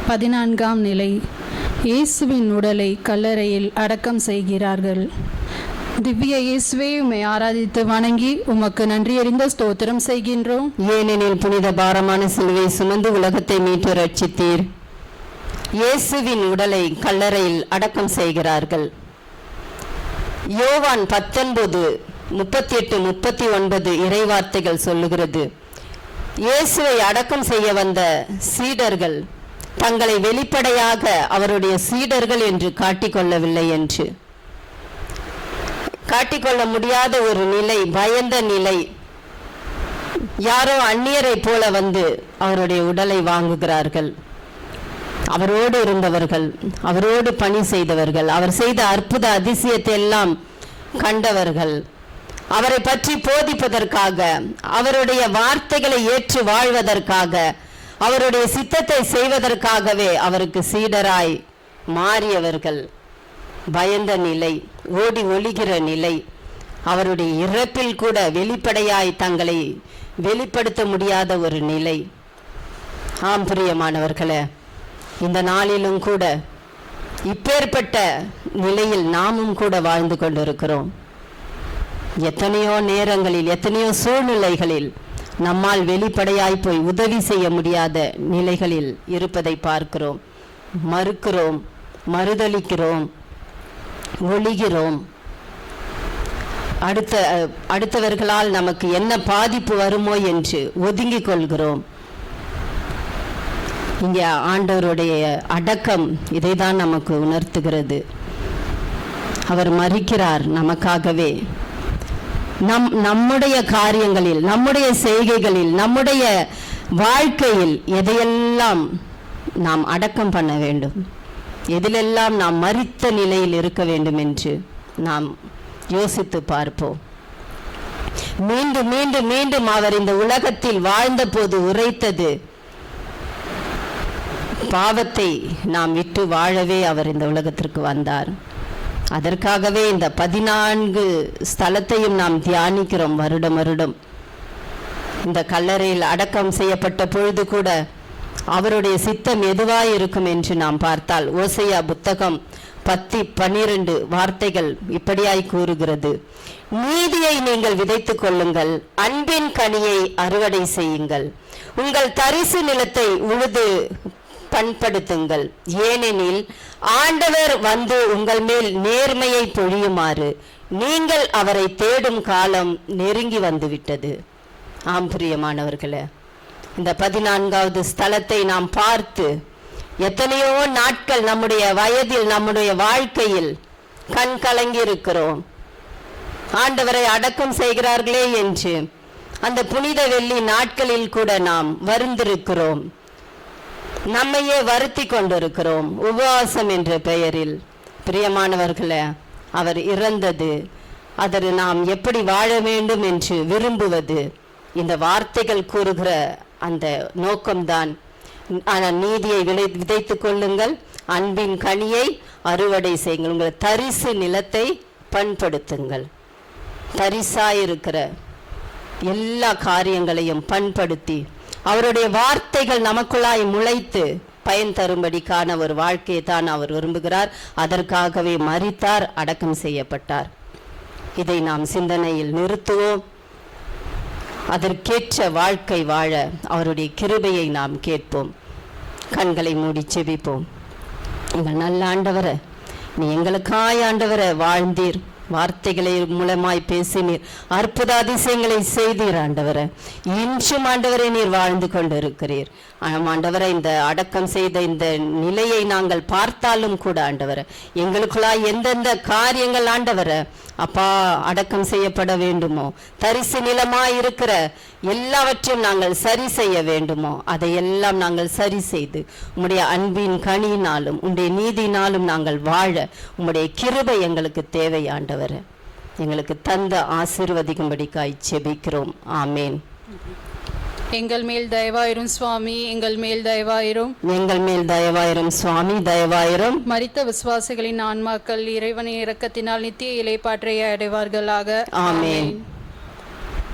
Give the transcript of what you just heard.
14ஆம் நிலை. இயேசுவின் உடலை கல்லறையில் அடக்கம் செய்கிறார்கள். திவ்ய இயேசுவே, உம்மை ஆராதித்து வணங்கி உமக்கு நன்றியறிந்த ஸ்தோத்திரம் செய்கின்றோம். ஏனெனில் புனித பாரமான சிலுவை சுமந்து உலகத்தை மீட்டு ரட்சித்தீர். இயேசுவின் உடலை கல்லறையில் அடக்கம் செய்கிறார்கள். யோவான் 19:38-39 இறைவார்த்தைகள் சொல்லுகிறது, இயேசுவை அடக்கம் செய்ய வந்த சீடர்கள் தங்களை வெளிப்படையாக அவருடைய சீடர்கள் என்று காட்டிக்கொள்ளவில்லை என்று. காட்டிக்கொள்ள முடியாத ஒரு நிலை, பயந்த நிலை. யாரோ அந்நியரை போல வந்து அவருடைய உடலை வாங்குகிறார்கள். அவரோடு இருந்தவர்கள், அவரோடு பணி செய்தவர்கள், அவர் செய்த அற்புத அதிசயத்தை எல்லாம் கண்டவர்கள், அவரை பற்றி போதிப்பதற்காக, அவருடைய வார்த்தைகளை ஏற்று வாழ்வதற்காக, அவருடைய சித்தத்தை செய்வதற்காகவே அவருக்கு சீடராய் மாறியவர்கள். பயந்த நிலை, ஓடி ஒளிகிற நிலை, அவருடைய இறப்பில் கூட வெளிப்படையாய் தங்களை வெளிப்படுத்த முடியாத ஒரு நிலை. ஆம் பிரியமானவர்களே, இந்த நாளிலும் கூட இப்பேற்பட்ட நிலையில் நாமும் கூட வாழ்ந்து கொண்டிருக்கிறோம். எத்தனையோ நேரங்களில், எத்தனையோ சூழ்நிலைகளில் நம்மால் வெளிப்படையாய் போய் உதவி செய்ய முடியாத நிலைகளில் இருப்பதை பார்க்கிறோம். மறுக்கிறோம், மறுதலிக்கிறோம், ஒளிகிறோம். அடுத்தவர்களால் நமக்கு என்ன பாதிப்பு வருமோ என்று ஒதுங்கிக் கொள்கிறோம். இங்கே ஆண்டவருடைய அடக்கம் இதை தான் நமக்கு உணர்த்துகிறது. அவர் மரிக்கிறார் நமக்காகவே. நம்முடைய காரியங்களில், நம்முடைய செய்கைகளில், நம்முடைய வாழ்க்கையில் எதையெல்லாம் நாம் அடக்கம் பண்ண வேண்டும், எதிலெல்லாம் நாம் மரித்த நிலையில் இருக்க வேண்டும் என்று நாம் யோசித்து பார்ப்போம். மீண்டும் மீண்டும் மீண்டும் அவர் இந்த உலகத்தில் வாழ்ந்த போது உரைத்தது, பாவத்தை நாம் விட்டு வாழவே அவர் இந்த உலகத்திற்கு வந்தார். அதற்காகவே இந்த 14 ஸ்தலத்தையும் நாம் தியானிக்கிறோம் வருடம் வருடம். இந்த கல்லறையில் அடக்கம் செய்யப்பட்ட பொழுது கூட அவருடைய சித்தம் எதுவாய் இருக்கும் என்று நாம் பார்த்தால், ஓசையா புத்தகம் 10:12 வார்த்தைகள் இப்படியாய் கூறுகிறது, நீதியை நீங்கள் விதைத்துக் கொள்ளுங்கள், அன்பின் கனியை அறுவடை செய்யுங்கள், உங்கள் தரிசு நிலத்தை உழுது பண்படுத்துங்கள், ஏனெனில் ஆண்டவர் வந்து உங்கள் மேல் நேர்மையை பொழியுமாறு நீங்கள் அவரை தேடும் காலம் நெருங்கி வந்துவிட்டது. ஆம் பிரியமானவர்களே, இந்த 14வது ஸ்தலத்தை நாம் பார்த்து எத்தனையோ நாட்கள் நம்முடைய வயதில், நம்முடைய வாழ்க்கையில் கண் கலங்கி இருக்கிறோம். ஆண்டவரை அடக்கம் செய்கிறார்களே என்று அந்த புனித வெள்ளி நாட்களில் கூட நாம் வருந்திருக்கிறோம். நம்மையே வருத்தி கொண்டிருக்கிறோம் உபவாசம் என்ற பெயரில். பிரியமானவர்களே, அவர் இறந்தது, அதை நாம் எப்படி வாழ வேண்டும் என்று விரும்புவது, இந்த வார்த்தைகள் கூறுகிற அந்த நோக்கம்தான். நீதியை விதைத்துக் கொள்ளுங்கள், அன்பின் கனியை அறுவடை செய்யுங்கள், உங்கள் தரிசு நிலத்தை பண்படுத்துங்கள். தரிசாயிருக்கிற எல்லா காரியங்களையும் பண்படுத்தி அவருடைய வார்த்தைகள் நமக்குள்ளாய் முளைத்து பயன் தரும்படிக்கான ஒரு வாழ்க்கையை தான் அவர் விரும்புகிறார். அதற்காகவே மரித்தார், அடக்கம் செய்யப்பட்டார். இதை நாம் சிந்தனையில் நிறுத்துவோம். அதற்கேற்ற வாழ்க்கை வாழ அவருடைய கிருபையை நாம் கேட்போம். கண்களை மூடி செபிப்போம். எங்கள் நல்ல ஆண்டவரே, நீ எங்களுக்காய் ஆண்டவரே வாழ்ந்தீர், வார்த்தைகளை மூலமாய் பேசினீர், அற்புத அதிசயங்களை செய்தீர் ஆண்டவரே. இன்றும் ஆண்டவரை நீர் வாழ்ந்து கொண்டிருக்கிறீர். ஆண்டவரை, இந்த அடக்கம் செய்த இந்த நிலையை நாங்கள் பார்த்தாலும் கூட ஆண்டவரை, எங்களுக்குள்ளாய் எந்தெந்த காரியங்கள் ஆண்டவரை அப்பா அடக்கம் செய்யப்பட வேண்டுமோ, தரிசு நிலமாய் இருக்கிற எல்லாவற்றையும் நாங்கள் சரி செய்ய வேண்டுமோ, அதையெல்லாம் நாங்கள் சரி செய்து உம்முடைய அன்பின் கனியினாலும் உம்முடைய நீதினாலும் நாங்கள் வாழ உம்முடைய கிருபை எங்களுக்கு தேவை ஆண்டவரே. எங்களுக்கு தந்த ஆசீர்வதிக்கும்படிக்காய் செபிக்கிறோம். ஆமேன். எங்கள் மேல் தயவாயிரும் சுவாமி, எங்கள் மேல் தயவாயிரும். எங்கள் மேல் தயவாயிரும் சுவாமி, தயவாயிரும். மரித்த விசுவாசிகளின் ஆன்மாக்கள் இறைவனின் இரக்கத்தினால் நித்திய இளைப்பாற்றை அடைவார்களாக. ஆமேன்.